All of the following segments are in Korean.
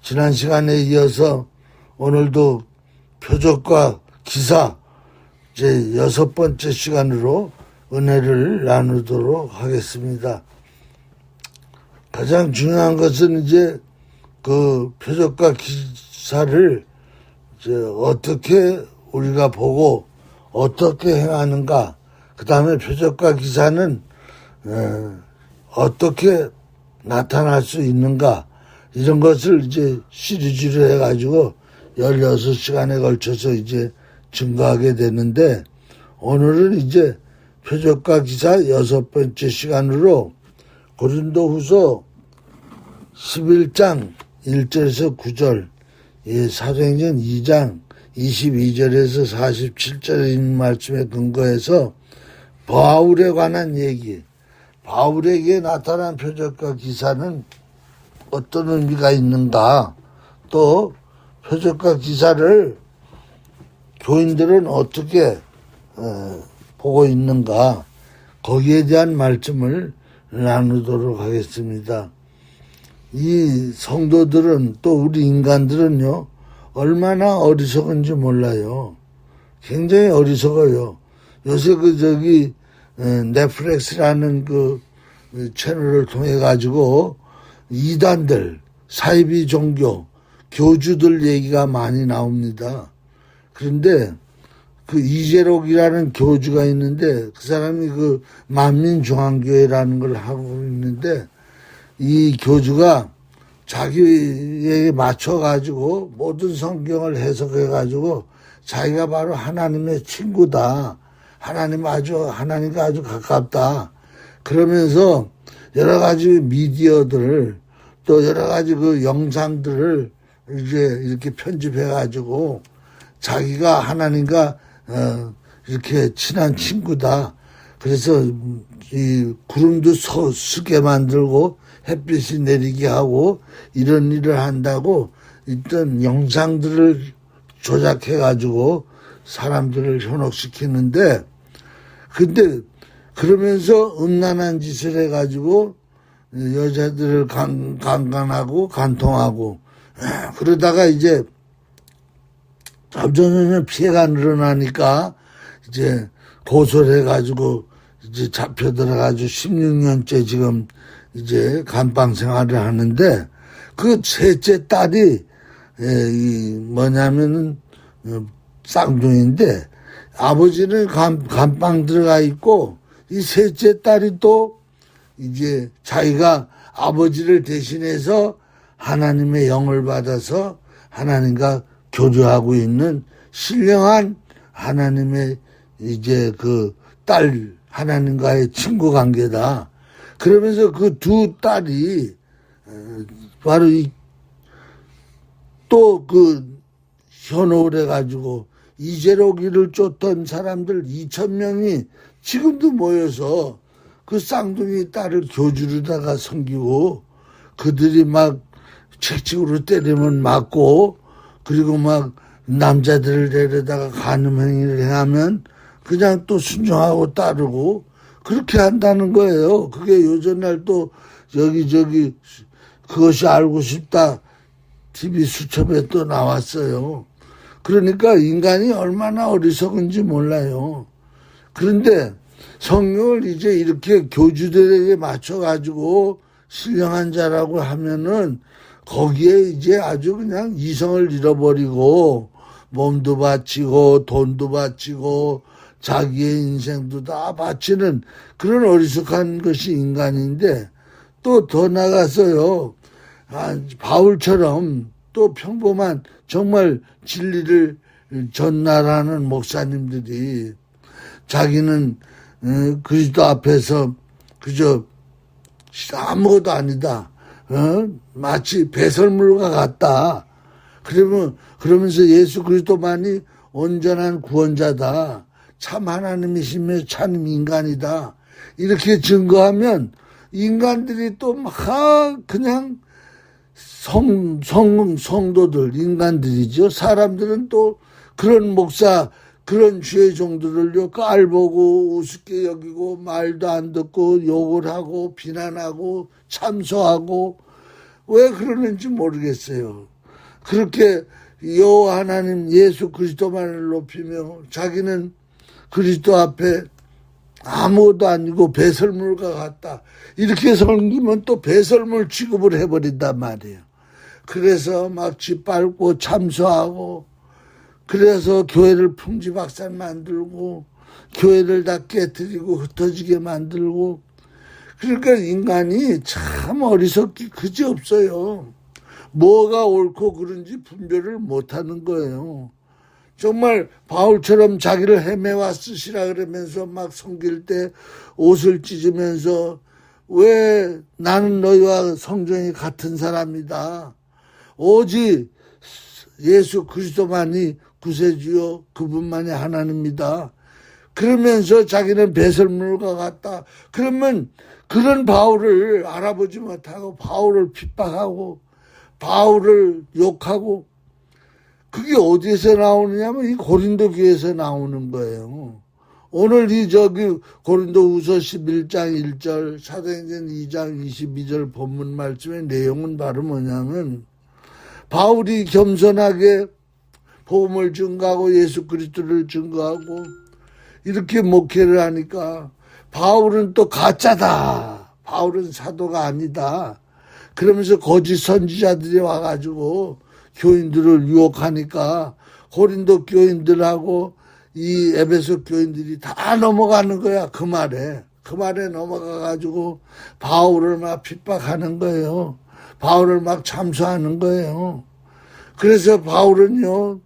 지난 시간에 이어서 오늘도 표적과 기사 이제 6번째 시간으로 은혜를 나누도록 하겠습니다. 가장 중요한 것은 이제 그 표적과 기사를 이제 어떻게 우리가 보고 어떻게 행하는가, 그 다음에 표적과 기사는 어떻게 나타날 수 있는가, 이런 것을 이제 시리즈로 해가지고 16시간에 걸쳐서 이제 증거하게 되는데, 오늘은 이제 표적과 기사 6번째 시간으로 고린도후서 11장 1절에서 9절, 사도행전 2장 22절에서 47절에 있는 말씀에 근거해서 바울에 관한 얘기, 바울에게 나타난 표적과 기사는 어떤 의미가 있는가, 또 표적과 기사를 교인들은 어떻게 보고 있는가, 거기에 대한 말씀을 나누도록 하겠습니다. 이 성도들은, 또 우리 인간들은요, 얼마나 어리석은지 몰라요. 굉장히 어리석어요. 요새 넷플릭스라는 그 채널을 통해 가지고 이단들, 사이비 종교, 교주들 얘기가 많이 나옵니다. 그런데 그 이재록이라는 교주가 있는데, 그 사람이 그 만민중앙교회라는 걸 하고 있는데, 이 교주가 자기에게 맞춰가지고 모든 성경을 해석해가지고 자기가 바로 하나님의 친구다, 하나님과 아주 가깝다, 그러면서 여러 가지 미디어들을, 또 여러 가지 그 영상들을 이제 이렇게 편집해가지고 자기가 하나님과 이렇게 친한 친구다, 그래서 이 구름도 서게 만들고 햇빛이 내리게 하고 이런 일을 한다고 일단 영상들을 조작해가지고 사람들을 현혹시키는데, 근데 그러면서 음란한 짓을 해가지고 여자들을 강간하고 간통하고, 그러다가 이제 점점 피해가 늘어나니까 이제 고소를 해가지고 이제 잡혀 들어가지고 16년째 지금 이제 감방 생활을 하는데, 그 셋째 딸이 뭐냐면은 쌍둥이인데, 아버지는 감방 들어가 있고, 이 셋째 딸이 또 이제 자기가 아버지를 대신해서 하나님의 영을 받아서 하나님과 교류하고 있는 신령한 하나님의 이제 그 딸, 하나님과의 친구 관계다. 그러면서 그 두 딸이 바로 또 그 현혹을 해가지고 이재록이를 쫓던 사람들 2,000명이 지금도 모여서 그 쌍둥이 딸을 교주로다가 섬기고, 그들이 막 채찍으로 때리면 맞고, 그리고 막 남자들을 데려다가 간음 행위를 행하면 그냥 또 순종하고 따르고 그렇게 한다는 거예요. 그게 요즘날 또 여기저기 그것이 알고 싶다 TV 수첩에 또 나왔어요. 그러니까 인간이 얼마나 어리석은지 몰라요. 그런데 성경을 이제 이렇게 교주들에게 맞춰가지고 신령한 자라고 하면은 거기에 이제 아주 그냥 이성을 잃어버리고 몸도 바치고 돈도 바치고 자기의 인생도 다 바치는 그런 어리석한 것이 인간인데, 또 더 나가서요, 바울처럼 또 평범한 정말 진리를 전달하는 목사님들이 자기는 그리스도 앞에서 그저 아무것도 아니다, 마치 배설물과 같다, 그러면서 예수 그리스도만이 온전한 구원자다, 참 하나님이시며 참 인간이다, 이렇게 증거하면 인간들이 또 막 그냥 성도들, 인간들이죠. 사람들은 또 그런 목사, 그런 주의 종들을요, 깔보고 우습게 여기고 말도 안 듣고 욕을 하고 비난하고 참소하고, 왜 그러는지 모르겠어요. 그렇게 여호와 하나님 예수 그리스도만을 높이며 자기는 그리스도 앞에 아무것도 아니고 배설물과 같다. 이렇게 섬기면 또 배설물 취급을 해버린단 말이에요. 그래서 막 짓밟고 참소하고, 그래서 교회를 풍지박산 만들고 교회를 다 깨뜨리고 흩어지게 만들고. 그러니까 인간이 참 어리석기 그지없어요. 뭐가 옳고 그른지 분별을 못하는 거예요. 정말 바울처럼 자기를 헤매와 쓰시라 그러면서 막 섬길 때 옷을 찢으면서 왜 나는 너희와 성전이 같은 사람이다. 오직 예수 그리스도만이 구세주요 그분만이 하나님이다. 그러면서 자기는 배설물과 같다. 그러면 그런 바울을 알아보지 못하고 바울을 핍박하고 바울을 욕하고, 그게 어디에서 나오느냐면 이 고린도 교회에서 나오는 거예요. 오늘 이 고린도후서 11장 1절, 사도행전 2장 22절 본문 말씀의 내용은 바로 뭐냐면, 바울이 겸손하게 복음을 증거하고 예수 그리스도를 증거하고 이렇게 목회를 하니까 바울은 또 가짜다. 바울은 사도가 아니다. 그러면서 거짓 선지자들이 와가지고 교인들을 유혹하니까 고린도 교인들하고 이 에베소 교인들이 다 넘어가는 거야. 그 말에 넘어가가지고 바울을 막 핍박하는 거예요. 바울을 막 참소하는 거예요. 그래서 바울은요,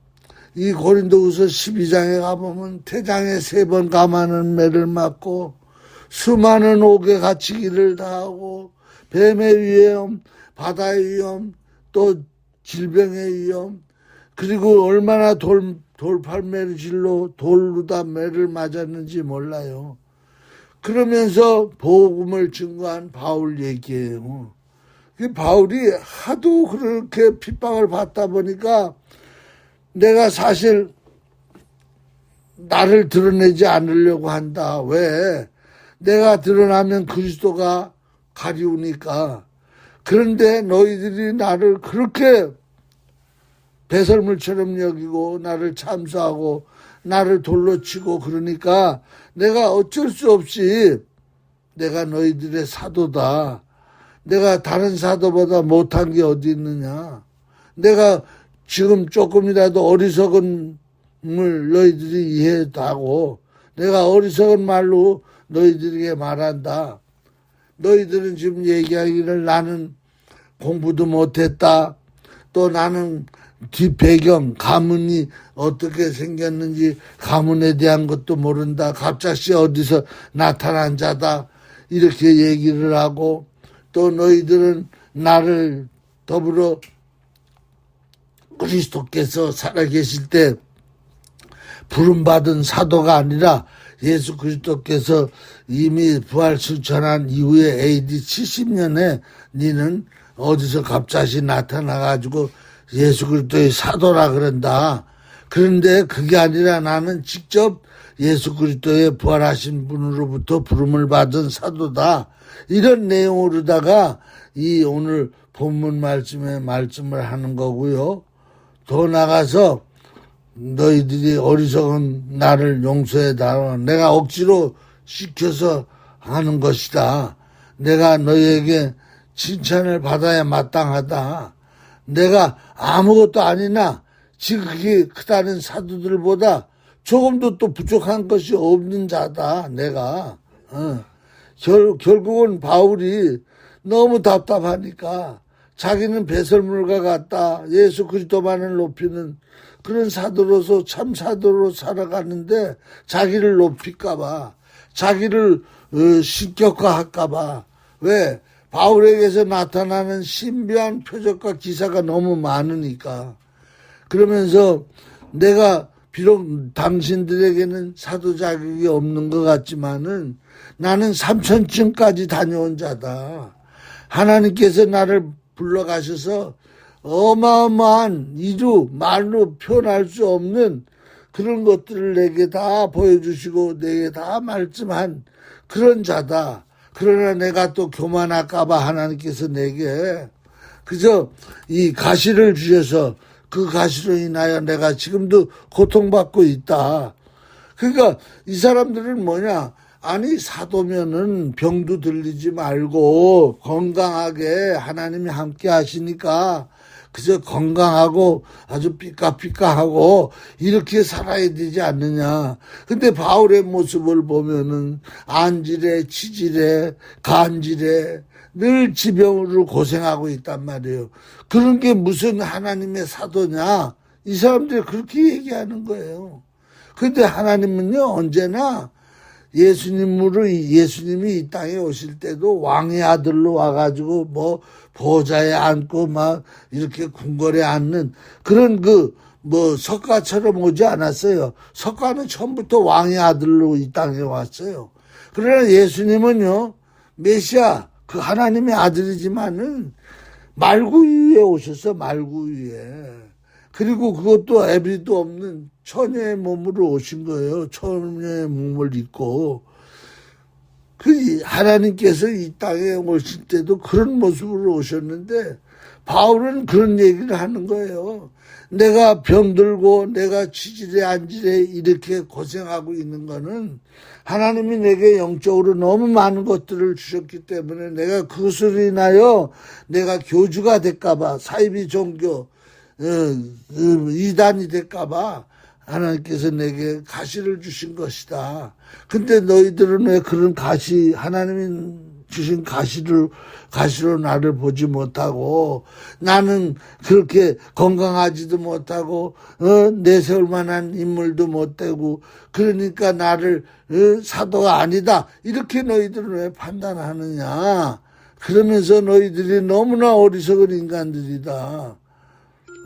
이 고린도후서 12장에 가보면 태장에 3번 감하는 매를 맞고 수많은 옥에 갇히기를 당하고 뱀의 위험, 바다의 위험, 또 질병의 위험, 그리고 얼마나 돌팔매를 질로 돌루다 매를 맞았는지 몰라요. 그러면서 복음을 증거한 바울 얘기예요. 바울이 하도 그렇게 핍박을 받다 보니까 내가 사실 나를 드러내지 않으려고 한다. 왜? 내가 드러나면 그리스도가 가리우니까. 그런데 너희들이 나를 그렇게 배설물처럼 여기고 나를 참소하고 나를 돌로 치고 그러니까 내가 어쩔 수 없이 내가 너희들의 사도다. 내가 다른 사도보다 못한 게 어디 있느냐. 내가 지금 조금이라도 어리석은 물 너희들이 이해하고 내가 어리석은 말로 너희들에게 말한다. 너희들은 지금 얘기하기를 나는 공부도 못했다. 또 나는 뒷배경, 가문이 어떻게 생겼는지 가문에 대한 것도 모른다. 갑자기 어디서 나타난 자다. 이렇게 얘기를 하고, 또 너희들은 나를 더불어 그리스도께서 살아계실 때 부름받은 사도가 아니라 예수 그리스도께서 이미 부활 실천한 이후에 AD 70년에 니는 어디서 갑자기 나타나가지고 예수 그리스도의 사도라 그런다. 그런데 그게 아니라 나는 직접 예수 그리스도의 부활하신 분으로부터 부름을 받은 사도다. 이런 내용으로다가 이 오늘 본문 말씀에 말씀을 하는 거고요. 더 나가서 너희들이 어리석은 나를 용서해달라. 내가 억지로 시켜서 하는 것이다. 내가 너희에게 칭찬을 받아야 마땅하다. 내가 아무것도 아니나 지극히 크다는 사도들보다 조금도 또 부족한 것이 없는 자다. 내가. 결국은 바울이 너무 답답하니까 자기는 배설물과 같다. 예수 그리스도만을 높이는 그런 사도로서 참 사도로 살아가는데 자기를 높일까봐, 자기를 신격화할까봐. 왜? 바울에게서 나타나는 신비한 표적과 기사가 너무 많으니까. 그러면서 내가 비록 당신들에게는 사도 자격이 없는 것 같지만은 나는 3천층까지 다녀온 자다. 하나님께서 나를 불러가셔서 어마어마한 이루 말로 표현할 수 없는 그런 것들을 내게 다 보여주시고 내게 다 말씀한 그런 자다. 그러나 내가 또 교만할까봐 하나님께서 내게 그저 이 가시를 주셔서 그 가시로 인하여 내가 지금도 고통받고 있다. 그러니까 이 사람들은 뭐냐? 아니 사도면은 병도 들리지 말고 건강하게 하나님이 함께 하시니까 그저 건강하고 아주 삐까삐까하고 이렇게 살아야 되지 않느냐. 근데 바울의 모습을 보면은 안질에 치질에 간질에 늘 지병으로 고생하고 있단 말이에요. 그런 게 무슨 하나님의 사도냐. 이 사람들이 그렇게 얘기하는 거예요. 근데 하나님은요 언제나 예수님이 이 땅에 오실 때도 왕의 아들로 와가지고 뭐 보좌에 앉고 막 이렇게 궁궐에 앉는 그런 석가처럼 오지 않았어요. 석가는 처음부터 왕의 아들로 이 땅에 왔어요. 그러나 예수님은요 메시아 그 하나님의 아들이지만은 말구 위에 오셔서 말구 위에. 그리고 그것도 애비도 없는 처녀의 몸으로 오신 거예요. 처녀의 몸을 입고. 그 하나님께서 이 땅에 오실 때도 그런 모습으로 오셨는데 바울은 그런 얘기를 하는 거예요. 내가 병들고 내가 치질에 안질에 이렇게 고생하고 있는 거는 하나님이 내게 영적으로 너무 많은 것들을 주셨기 때문에 내가 그것으로 인하여 내가 교주가 될까봐 사이비 종교 이단이 될까봐 하나님께서 내게 가시를 주신 것이다. 근데 너희들은 왜 그런 하나님이 주신 가시로 나를 보지 못하고 나는 그렇게 건강하지도 못하고 내세울 만한 인물도 못 되고 그러니까 나를 사도가 아니다. 이렇게 너희들은 왜 판단하느냐. 그러면서 너희들이 너무나 어리석은 인간들이다.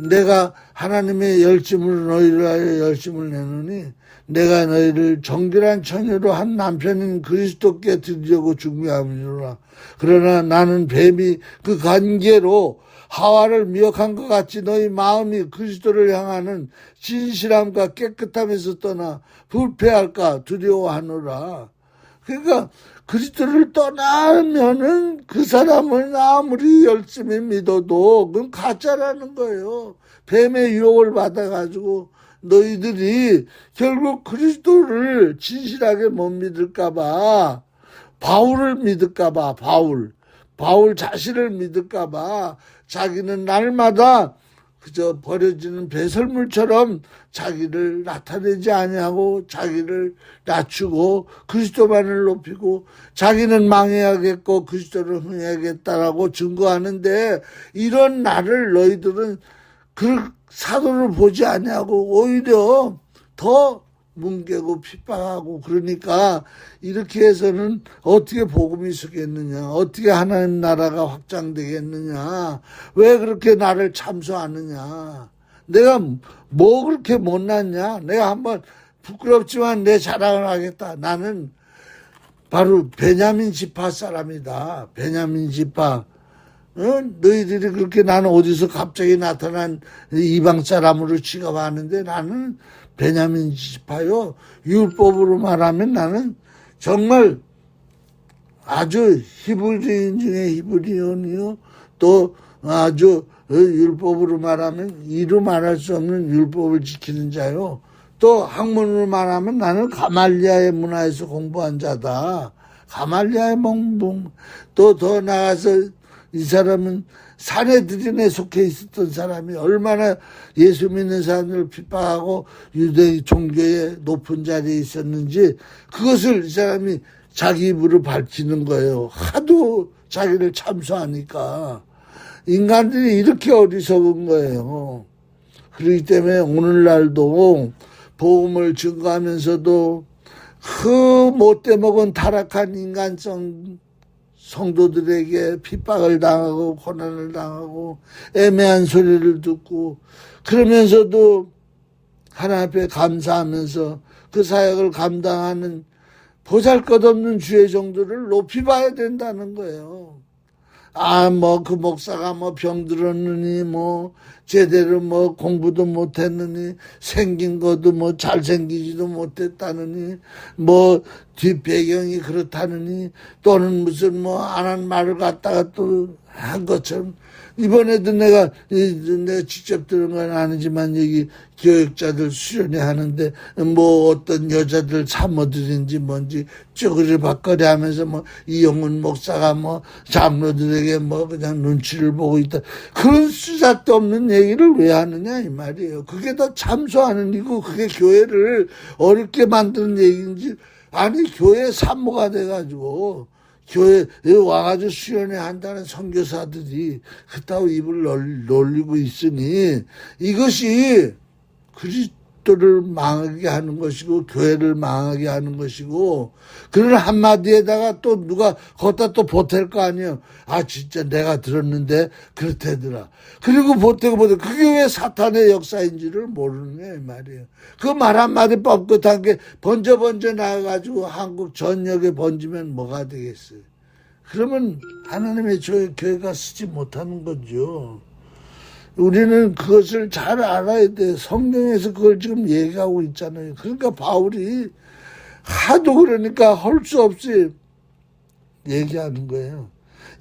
내가 하나님의 열심을 너희를 하여 열심을 내노니 내가 너희를 정결한 처녀로 한 남편인 그리스도께 드리려고 준비함이로라. 그러나 나는 뱀이 그 관계로 하와를 미혹한 것 같이 너희 마음이 그리스도를 향하는 진실함과 깨끗함에서 떠나 불패할까 두려워하노라. 그러니까 그리스도를 떠나면은 그 사람을 아무리 열심히 믿어도 그건 가짜라는 거예요. 뱀의 유혹을 받아가지고 너희들이 결국 그리스도를 진실하게 못 믿을까봐 바울을 믿을까봐 바울 자신을 믿을까봐 자기는 날마다 그저 버려지는 배설물처럼 자기를 나타내지 아니하고 자기를 낮추고 그리스도만을 높이고 자기는 망해야겠고 그리스도를 흥해야겠다라고 증거하는데 이런 나를 너희들은 그 사도를 보지 아니하고 오히려 더 뭉개고 핍박하고 그러니까 이렇게 해서는 어떻게 복음이 서겠느냐, 어떻게 하나님 나라가 확장되겠느냐, 왜 그렇게 나를 참소하느냐, 내가 뭐 그렇게 못났냐, 내가 한번 부끄럽지만 내 자랑을 하겠다. 나는 바로 베냐민 지파 사람이다. 베냐민 지파. 너희들이 그렇게 나는 어디서 갑자기 나타난 이방 사람으로 취급하는데 나는 베냐민 지파요. 율법으로 말하면 나는 정말 아주 히브리인 중에 히브리인이요. 또 아주 율법으로 말하면 이루 말할 수 없는 율법을 지키는 자요. 또 학문으로 말하면 나는 가말리아의 문화에서 공부한 자다. 가말리아의 몽봉. 또 더 나아가서 이 사람은 사내들인에 속해 있었던 사람이 얼마나 예수 믿는 사람들을 핍박하고 유대 종교의 높은 자리에 있었는지 그것을 이 사람이 자기 입으로 밝히는 거예요. 하도 자기를 참소하니까. 인간들이 이렇게 어리석은 거예요. 그렇기 때문에 오늘날도 복음을 증거하면서도 그 못돼 먹은 타락한 인간성 성도들에게 핍박을 당하고 고난을 당하고 애매한 소리를 듣고 그러면서도 하나님 앞에 감사하면서 그 사역을 감당하는 보잘것없는 주의 정도를 높이 봐야 된다는 거예요. 그 목사가 병들었느니 제대로 공부도 못했느니 생긴 것도 잘생기지도 못했다느니 뒷배경이 그렇다느니 또는 무슨 안 한 말을 갖다가 또 한 것처럼 이번에도 내가 직접 들은 건 아니지만 여기 교육자들 수련회 하는데 뭐 어떤 여자들 사모들인지 뭔지 쪼그리 박거리 하면서 뭐 이영훈 목사가 뭐 장로들에게 뭐 그냥 눈치를 보고 있다. 그런 수작도 없는 얘기를 왜 하느냐 이 말이에요. 그게 다 참소하는 이고 그게 교회를 어렵게 만드는 얘기인지. 아니 교회 산모가 돼가지고 교회에 와가지고 수련회 한다는 선교사들이 그따위 입을 놀리고 있으니 이것이 그리스도를 망하게 하는 것이고 교회를 망하게 하는 것이고 그런 한마디에다가 또 누가 거기다 또 보탤 거 아니에요. 아 진짜 내가 들었는데 그렇다더라. 그리고 보태고 그게 왜 사탄의 역사인지를 모르는 거예요 말이에요. 그 말 한마디 뻥끗한 게 번져 나가가지고 한국 전역에 번지면 뭐가 되겠어요. 그러면 하나님의 교회가 쓰지 못하는 거죠. 우리는 그것을 잘 알아야 돼. 성경에서 그걸 지금 얘기하고 있잖아요. 그러니까 바울이 하도 그러니까 할 수 없이 얘기하는 거예요.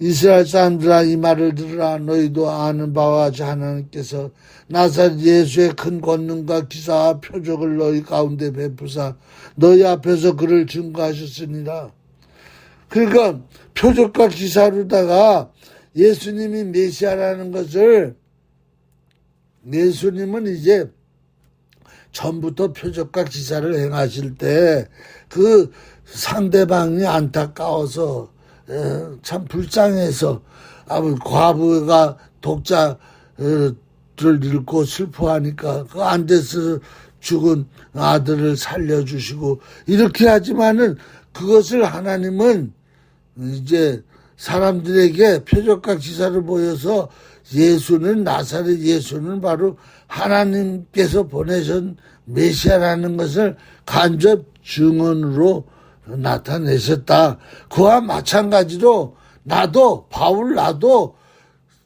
이스라엘 사람들아 이 말을 들으라. 너희도 아는 바와 같이 하나님께서 나사렛 예수의 큰 권능과 기사와 표적을 너희 가운데 베푸사 너희 앞에서 그를 증거하셨으니라. 그러니까 표적과 기사로다가 예수님이 메시아라는 것을 예수님은 이제 전부터 표적과 기사를 행하실 때 그 상대방이 안타까워서 참 불쌍해서 과부가 독자를 잃고 슬퍼하니까 그 안 돼서 죽은 아들을 살려주시고 이렇게 하지만은 그것을 하나님은 이제 사람들에게 표적과 기사를 보여서 예수는 나사렛 예수는 바로 하나님께서 보내신 메시아라는 것을 간접 증언으로 나타내셨다. 그와 마찬가지로 나도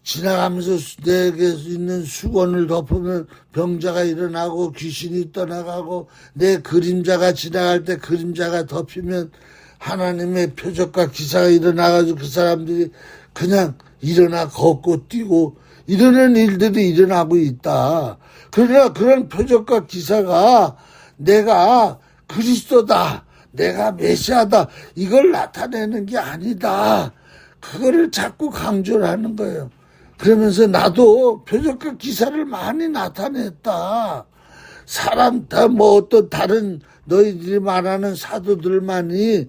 지나가면서 내게 있는 수건을 덮으면 병자가 일어나고 귀신이 떠나가고 내 그림자가 지나갈 때 그림자가 덮이면 하나님의 표적과 기사가 일어나가지고 그 사람들이 그냥 일어나 걷고 뛰고 이러는 일들이 일어나고 있다. 그러나 그런 표적과 기사가 내가 그리스도다. 내가 메시아다. 이걸 나타내는 게 아니다. 그거를 자꾸 강조를 하는 거예요. 그러면서 나도 표적과 기사를 많이 나타냈다. 사람 다 뭐 어떤 다른 너희들이 말하는 사도들만이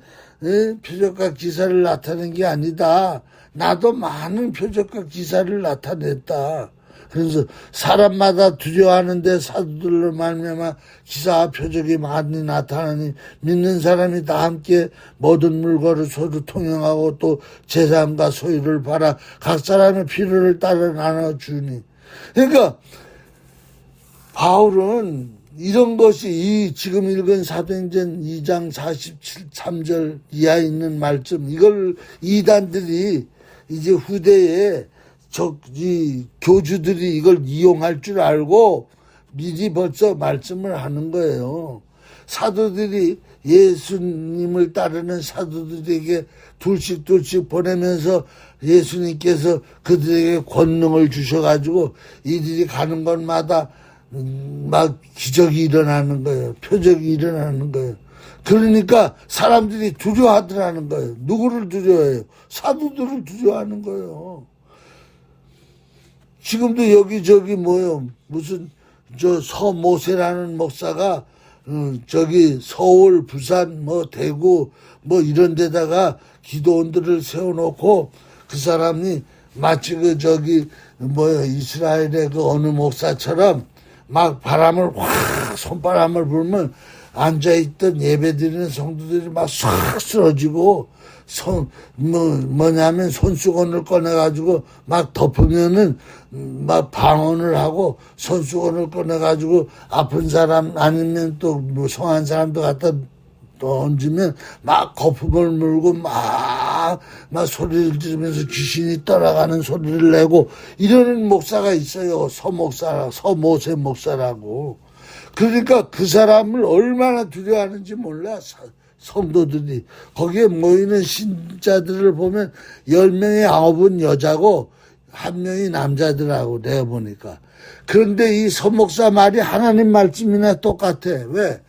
표적과 기사를 나타낸 게 아니다. 나도 많은 표적과 기사를 나타냈다. 그래서 사람마다 두려워하는데 사도들로 말미암아 기사와 표적이 많이 나타나니 믿는 사람이 다 함께 모든 물건을 서로 통용하고 또 재산과 소유를 팔아 각 사람의 필요를 따라 나눠주니. 그러니까 바울은 이런 것이 이 지금 읽은 사도행전 2장 43절 이하에 있는 말씀 이걸 이단들이 이제 후대에 이 교주들이 이걸 이용할 줄 알고 미리 벌써 말씀을 하는 거예요. 사도들이 예수님을 따르는 사도들에게 둘씩 보내면서 예수님께서 그들에게 권능을 주셔가지고 이들이 가는 곳마다 막 기적이 일어나는 거예요. 표적이 일어나는 거예요. 그러니까 사람들이 두려워하더라는 거예요. 누구를 두려워해요? 사도들을 두려워하는 거예요. 지금도 여기저기 뭐요 무슨 저 서모세라는 목사가 저기 서울 부산 뭐 대구 뭐 이런 데다가 기도원들을 세워놓고 그 사람이 마치 그 저기 뭐요 이스라엘의 그 어느 목사처럼 막 바람을 확 손바람을 불면 앉아있던 예배드리는 성도들이 막 싹 쓰러지고 뭐냐면 손수건을 꺼내가지고 막 덮으면은 막 방언을 하고 손수건을 꺼내가지고 아픈 사람 아니면 또 뭐 성한 사람도 갖다 던지면 막 거품을 물고 막 소리를 지르면서 귀신이 떠나가는 소리를 내고 이러는 목사가 있어요. 서모세 목사라고. 그러니까 그 사람을 얼마나 두려워하는지 몰라. 성도들이 거기에 모이는 신자들을 보면 10명에 9은 여자고 한 명이 남자더라고, 내가 보니까. 그런데 이 서목사 말이 하나님 말씀이나 똑같아. 왜?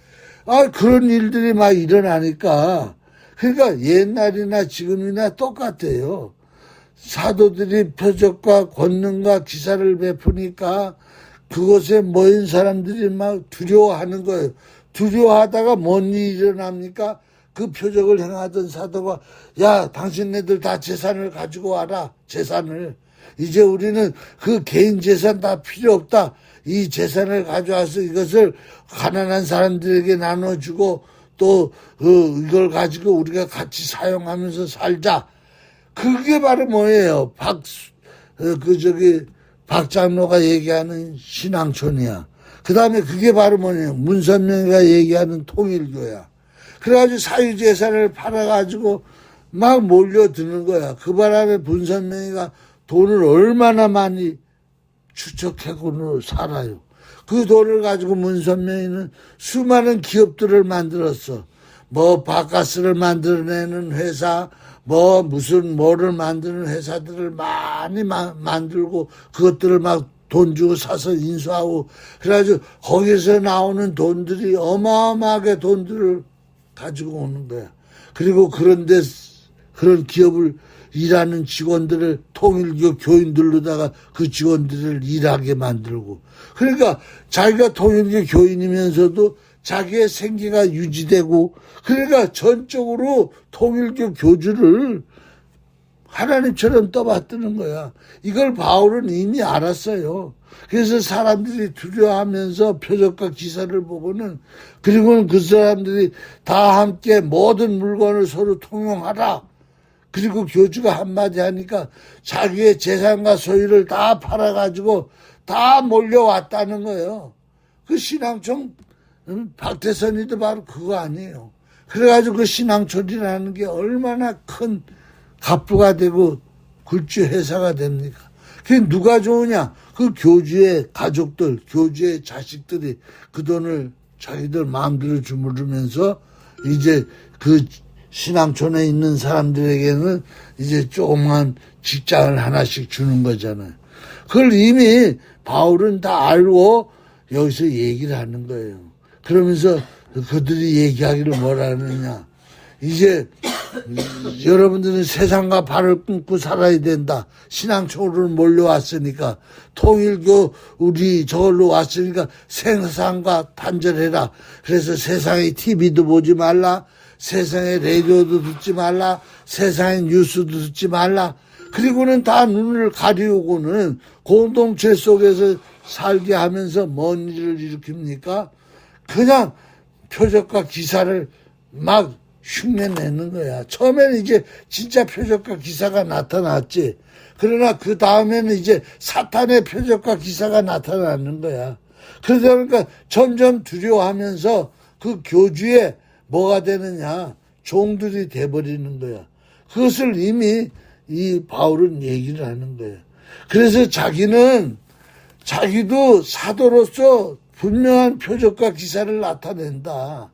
그런 일들이 막 일어나니까. 그러니까 옛날이나 지금이나 똑같아요. 사도들이 표적과 권능과 기사를 베푸니까 그곳에 모인 사람들이 막 두려워하는 거예요. 두려워하다가 뭔 일이 일어납니까? 그 표적을 행하던 사도가, 야, 당신네들 다 재산을 가지고 와라. 재산을. 이제 우리는 그 개인 재산 다 필요 없다. 이 재산을 가져와서 이것을 가난한 사람들에게 나눠주고 또 이걸 가지고 우리가 같이 사용하면서 살자. 그게 바로 뭐예요? 박 장로가 얘기하는 신앙촌이야. 그 다음에 그게 바로 뭐냐면 문선명이가 얘기하는 통일교야. 그래가지고 사유재산을 팔아가지고 막 몰려드는 거야. 그 바람에 문선명이가 돈을 얼마나 많이 추적해고는 살아요. 그 돈을 가지고 문선명이는 수많은 기업들을 만들었어. 뭐 바카스를 만들어내는 회사, 뭐 무슨 뭐를 만드는 회사들을 많이 만들고 그것들을 막 돈 주고 사서 인수하고 그래가지고 거기서 나오는 돈들이 어마어마하게 돈들을 가지고 오는 거야. 그리고 그런데 그런 기업을 일하는 직원들을 통일교 교인들로다가 그 직원들을 일하게 만들고 그러니까 자기가 통일교 교인이면서도 자기의 생계가 유지되고 그러니까 전적으로 통일교 교주를 하나님처럼 떠받드는 거야. 이걸 바울은 이미 알았어요. 그래서 사람들이 두려워하면서 표적과 기사를 보고는 그리고는 그 사람들이 다 함께 모든 물건을 서로 통용하라. 그리고 교주가 한마디 하니까 자기의 재산과 소유를 다 팔아가지고 다 몰려왔다는 거예요. 그 신앙촌 박태선이도 바로 그거 아니에요. 그래가지고 그 신앙촌이라는 게 얼마나 큰 갑부가 되고 굴주 회사가 됩니까? 그게 누가 좋으냐? 그 교주의 가족들, 교주의 자식들이 그 돈을 자기들 마음대로 주무르면서 이제 그 신앙촌에 있는 사람들에게는 이제 조그만 직장을 하나씩 주는 거잖아요. 그걸 이미 바울은 다 알고 여기서 얘기를 하는 거예요. 그러면서 그들이 얘기하기를 뭐라 하느냐. 이제 여러분들은 세상과 발을 끊고 살아야 된다. 신앙촌으로 몰려왔으니까 통일교 우리 저걸로 왔으니까 세상과 단절해라. 그래서 세상의 TV도 보지 말라. 세상의 라디오도 듣지 말라. 세상의 뉴스도 듣지 말라. 그리고는 다 눈을 가리우고는 공동체 속에서 살게 하면서 뭔 일을 일으킵니까? 그냥 표적과 기사를 막 흉내내는 거야. 처음에는 이제 진짜 표적과 기사가 나타났지. 그러나 그 다음에는 이제 사탄의 표적과 기사가 나타나는 거야. 그러다 보니까 점점 두려워하면서 그 교주에 뭐가 되느냐. 종들이 돼버리는 거야. 그것을 이미 이 바울은 얘기를 하는 거야. 그래서 자기도 사도로서 분명한 표적과 기사를 나타낸다.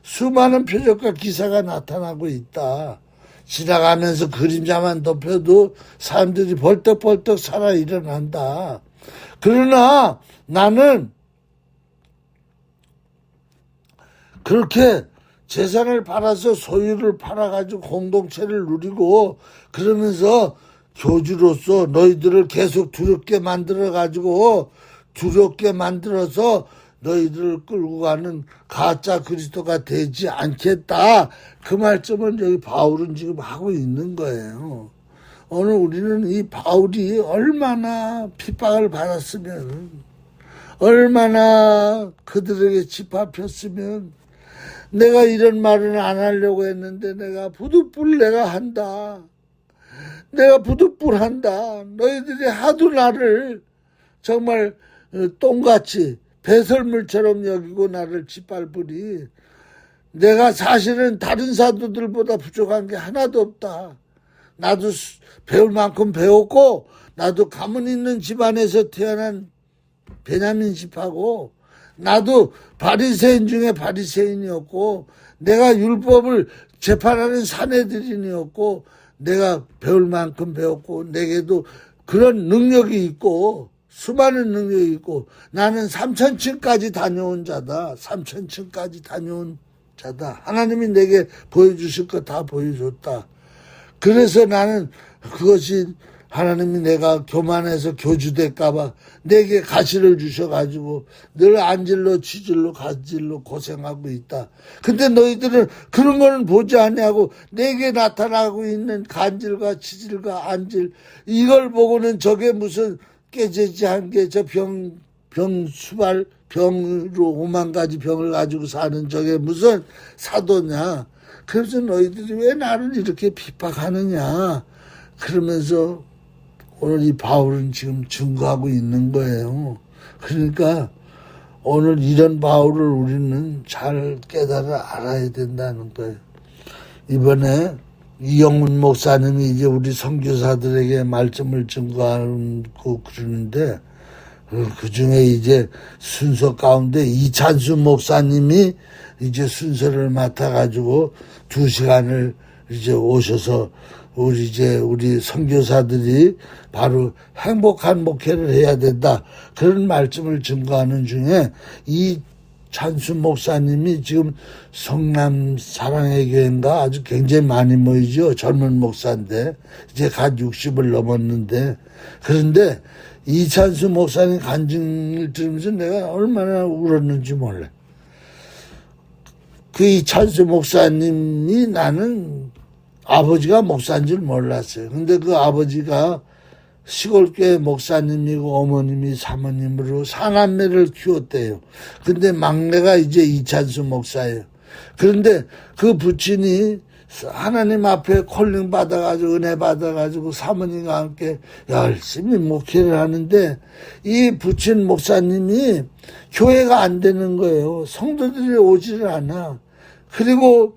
수많은 표적과 기사가 나타나고 있다. 지나가면서 그림자만 덮여도 사람들이 벌떡벌떡 살아 일어난다. 그러나 나는 그렇게 재산을 팔아서 소유를 팔아가지고 공동체를 누리고 그러면서 교주로서 너희들을 계속 두렵게 만들어서 너희들을 끌고 가는 가짜 그리스도가 되지 않겠다. 그 말씀은 여기 바울은 지금 하고 있는 거예요. 오늘 우리는 이 바울이 얼마나 핍박을 받았으면 얼마나 그들에게 짓밟혔으면 내가 이런 말은 안 하려고 했는데 내가 한다. 내가 부득불한다. 너희들이 하도 나를 정말 똥같이 배설물처럼 여기고 나를 짓밟으니 내가 사실은 다른 사도들보다 부족한 게 하나도 없다. 나도 배울 만큼 배웠고 나도 가문 있는 집안에서 태어난 베냐민 집하고 나도 바리새인 중에 바리새인이었고 내가 율법을 재판하는 사내들인이었고 내가 배울 만큼 배웠고 내게도 그런 능력이 있고 수많은 능력이 있고 나는 3,000층까지 다녀온 자다. 3,000층까지 다녀온 자다. 하나님이 내게 보여주실 거 다 보여줬다. 그래서 나는 그것이 하나님이 내가 교만해서 교주될까봐 내게 가시를 주셔가지고 늘 안질러 치질러 가질러 고생하고 있다. 근데 너희들은 그런 거는 보지 아니하고 내게 나타나고 있는 간질과 치질과 안질 이걸 보고는 저게 무슨 깨지지한 게 저 병수발 병으로 5만 가지 병을 가지고 사는 저게 무슨 사도냐. 그래서 너희들이 왜 나를 이렇게 핍박하느냐. 그러면서 오늘 이 바울은 지금 증거하고 있는 거예요. 그러니까 오늘 이런 바울을 우리는 잘 깨달아 알아야 된다는 거예요. 이번에 이영훈 목사님이 이제 우리 선교사들에게 말씀을 증거하고 그러는데 그 중에 이제 순서 가운데 이찬수 목사님이 이제 순서를 맡아가지고 2시간을 이제 오셔서 우리 선교사들이 바로 행복한 목회를 해야 된다. 그런 말씀을 증거하는 중에 이 찬수 목사님이 지금 성남 사랑의 교회인가 아주 굉장히 많이 모이죠. 젊은 목사인데 이제 갓 60을 넘었는데 그런데 이찬수 목사님 간증을 들으면서 내가 얼마나 울었는지 몰라. 그 이찬수 목사님이 나는 아버지가 목사인 줄 몰랐어요. 근데 그 아버지가 시골교회 목사님이고 어머님이 사모님으로 사남매를 키웠대요. 근데 막내가 이제 이찬수 목사예요. 그런데 그 부친이 하나님 앞에 콜링 받아가지고 은혜 받아가지고 사모님과 함께 열심히 목회를 하는데 이 부친 목사님이 교회가 안 되는 거예요. 성도들이 오지를 않아. 그리고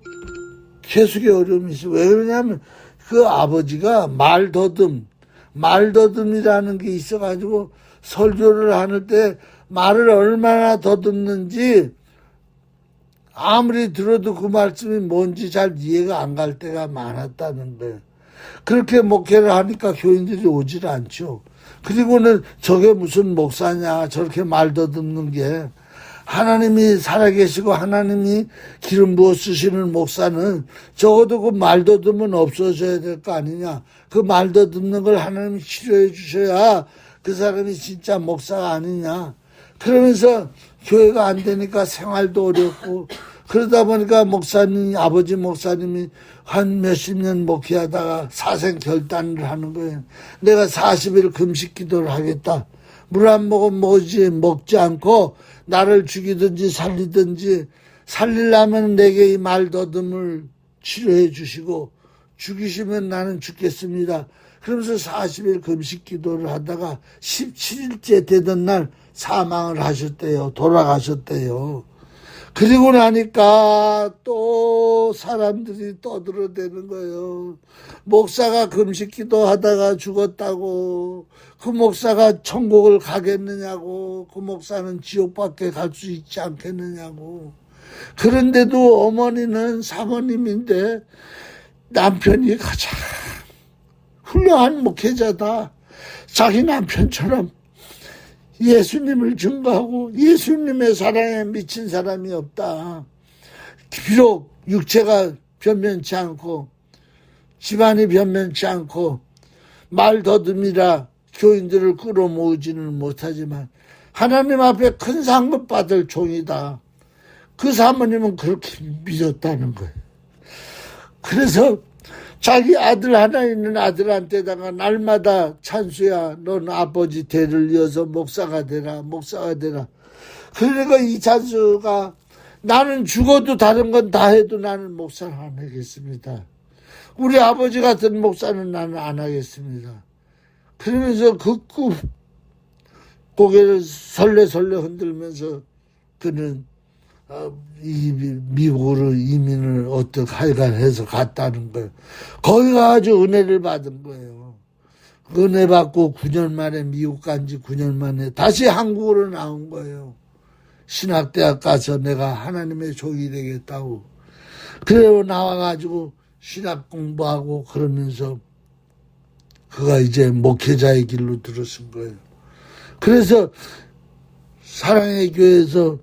계속의 어려움이 있어요. 왜 그러냐면 그 아버지가 말더듬이라는 게 있어가지고 설교를 하는 때 말을 얼마나 더듬는지 아무리 들어도 그 말씀이 뭔지 잘 이해가 안 갈 때가 많았다는 거예요. 그렇게 목회를 하니까 교인들이 오질 않죠. 그리고는 저게 무슨 목사냐 저렇게 말 더듬는 게 하나님이 살아계시고 하나님이 기름 부어 쓰시는 목사는 적어도 그 말더듬은 없어져야 될 거 아니냐. 그 말더듬는 걸 하나님이 치료해 주셔야 그 사람이 진짜 목사가 아니냐. 그러면서 교회가 안 되니까 생활도 어렵고 그러다 보니까 아버지 목사님이 한 몇십 년 목회하다가 사생 결단을 하는 거예요. 내가 40일 금식 기도를 하겠다. 물 한 모금 먹지 않고 나를 죽이든지 살리든지 살리려면 내게 이 말더듬을 치료해 주시고 죽이시면 나는 죽겠습니다. 그러면서 40일 금식 기도를 하다가 17일째 되던 날 사망을 하셨대요. 돌아가셨대요. 그리고 나니까 또 사람들이 떠들어대는 거예요. 목사가 금식 기도하다가 죽었다고. 그 목사가 천국을 가겠느냐고. 그 목사는 지옥밖에 갈 수 있지 않겠느냐고. 그런데도 어머니는 사모님인데 남편이 가장 훌륭한 목회자다. 자기 남편처럼 예수님을 증거하고 예수님의 사랑에 미친 사람이 없다. 비록 육체가 변변치 않고 집안이 변변치 않고 말더듬이라 교인들을 끌어모으지는 못하지만 하나님 앞에 큰 상급 받을 종이다. 그 사모님은 그렇게 믿었다는 거예요. 그래서 자기 아들 하나 있는 아들한테다가 날마다 찬수야 넌 아버지 대를 이어서 목사가 되라. 그러니까 이 찬수가 나는 죽어도 다른 건 다 해도 나는 목사를 안 하겠습니다. 우리 아버지 같은 목사는 나는 안 하겠습니다. 그러면서 극구 고개를 설레설레 흔들면서 그는 미국으로 이민을 어떻게 하여간해서 갔다는 거예요. 거기가 아주 은혜를 받은 거예요. 은혜 받고 9년 만에 미국 간 지 9년 만에 다시 한국으로 나온 거예요. 신학대학 가서 내가 하나님의 종이 되겠다고. 그래서 나와가지고 신학 공부하고 그러면서 그가 이제 목회자의 길로 들어선 거예요. 그래서 사랑의 교회에서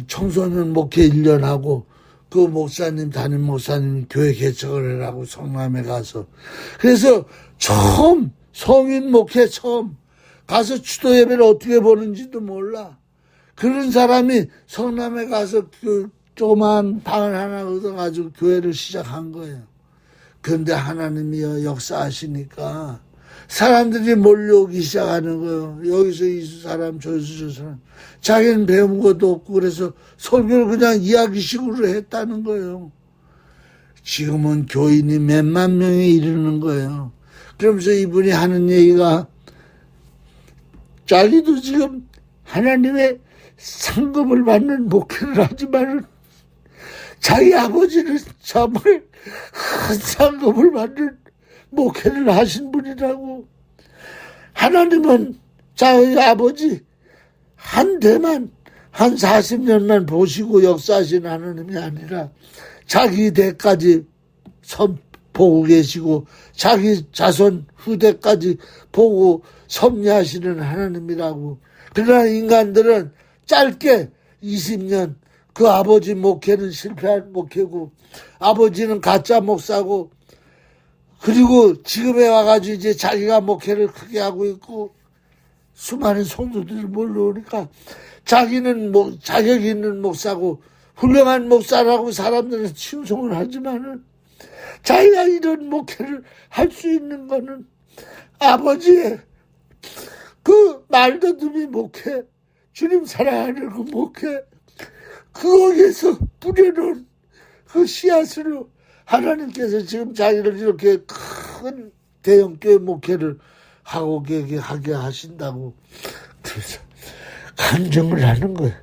청소년 목회 1년 하고 그 목사님, 담임 목사님 교회 개척을 하라고 성남에 가서 그래서 처음 성인 목회 처음 가서 추도 예배를 어떻게 보는지도 몰라. 그런 사람이 성남에 가서 그 조그만 방을 하나 얻어가지고 교회를 시작한 거예요. 그런데 하나님이 역사하시니까 사람들이 몰려오기 시작하는 거예요. 여기서 이 사람, 저기서 저 사람. 자기는 배운 것도 없고 그래서 설교를 그냥 이야기식으로 했다는 거예요. 지금은 교인이 몇만 명에 이르는 거예요. 그러면서 이분이 하는 얘기가 자기도 지금 하나님의 상급을 받는 목회를 하지만은 자기 아버지는 정말 큰 상급을 받는 목회를 하신 분이라고. 하나님은 자기 아버지 한 대만 한 40년만 보시고 역사하신 하나님이 아니라 자기 대까지 보고 계시고 자기 자손 후대까지 보고 섭리하시는 하나님이라고. 그러나 인간들은 짧게 20년 그 아버지 목회는 실패한 목회고 아버지는 가짜 목사고 그리고 지금에 와가지고 이제 자기가 목회를 크게 하고 있고 수많은 성도들이 몰려오니까 자기는 자격 있는 목사고 훌륭한 목사라고 사람들은 칭송을 하지만은 자기가 이런 목회를 할 수 있는 거는 아버지의 그 말더듬이 목회, 주님 사랑하는 그 목회, 거기에서 뿌려놓은 그 씨앗으로 하나님께서 지금 자기를 이렇게 큰 대형교회 목회를 하고 하게 하신다고. 그래서 간증을 하는 거예요.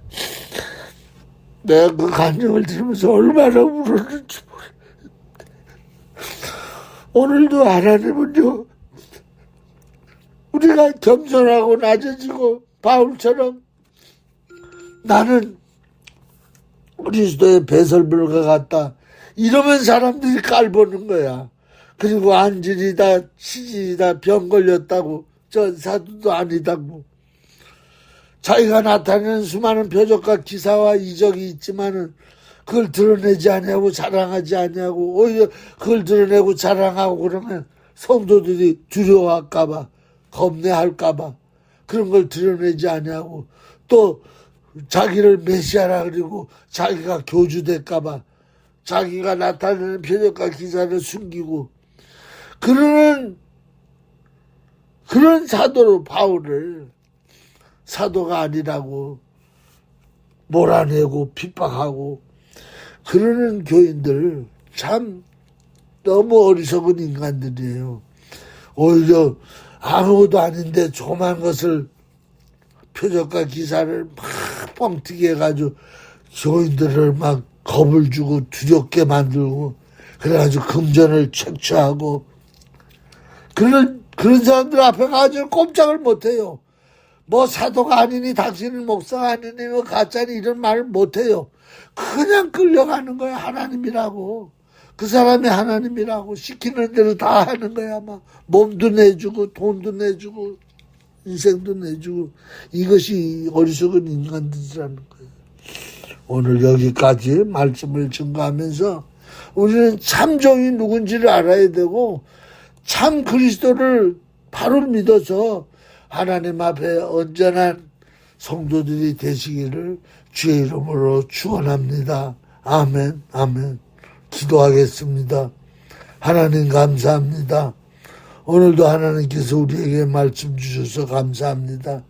내가 그 간증을 들으면서 얼마나 울었는지 모르겠어요. 오늘도 하나님은요, 우리가 겸손하고 낮아지고 바울처럼 나는 그리스도의 배설물과 같다 이러면 사람들이 깔보는 거야. 그리고 안질이다 치질이다 병 걸렸다고 저 사도도 아니다고. 자기가 나타내는 수많은 표적과 기사와 이적이 있지만은 그걸 드러내지 아니하고 자랑하지 아니하고 오히려 그걸 드러내고 자랑하고 그러면 성도들이 두려워할까봐 겁내할까봐 그런 걸 드러내지 아니하고 또 자기를 메시아라 그리고 자기가 교주될까봐 자기가 나타내는 표적과 기사를 숨기고 그런 사도로 바울을 사도가 아니라고 몰아내고 핍박하고 그러는 교인들 참 너무 어리석은 인간들이에요. 오히려 아무것도 아닌데 조그만 것을 표적과 기사를 막 뻥튀기 해가지고 교인들을 막 겁을 주고 두렵게 만들고 그래가지고 금전을 착취하고 그런 사람들 앞에 가서 꼼짝을 못해요. 뭐 사도가 아니니 당신은 목사가 아니니 뭐 가짜니 이런 말을 못해요. 그냥 끌려가는 거야. 하나님이라고. 그 사람이 하나님이라고 시키는 대로 다 하는 거야. 막 몸도 내주고 돈도 내주고 인생도 내주고 이것이 어리석은 인간들이라는 거예요. 오늘 여기까지 말씀을 증거하면서 우리는 참 종이 누군지를 알아야 되고 참 그리스도를 바로 믿어서 하나님 앞에 온전한 성도들이 되시기를 주의 이름으로 축원합니다. 아멘, 아멘. 기도하겠습니다. 하나님 감사합니다. 오늘도 하나님께서 우리에게 말씀 주셔서 감사합니다.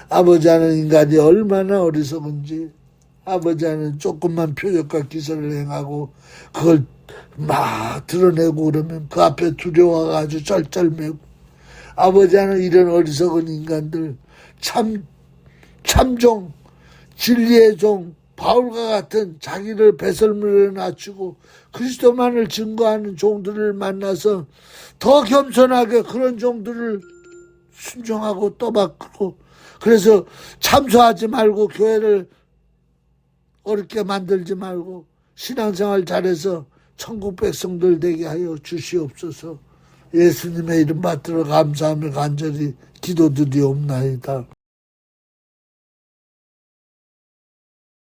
아버지 하는 인간이 얼마나 어리석은지 아버지 하는 조금만 표적과 기사를 행하고 그걸 막 드러내고 그러면 그 앞에 두려워가지고 쩔쩔매고 아버지 하는 이런 어리석은 인간들 참종 진리의 종 바울과 같은 자기를 배설물에 낮추고 그리스도만을 증거하는 종들을 만나서 더 겸손하게 그런 종들을 순종하고 떠받고 그래서 참소하지 말고 교회를 어렵게 만들지 말고 신앙생활 잘해서 천국 백성들 되게 하여 주시옵소서. 예수님의 이름 받들어 감사하며 간절히 기도드리옵나이다.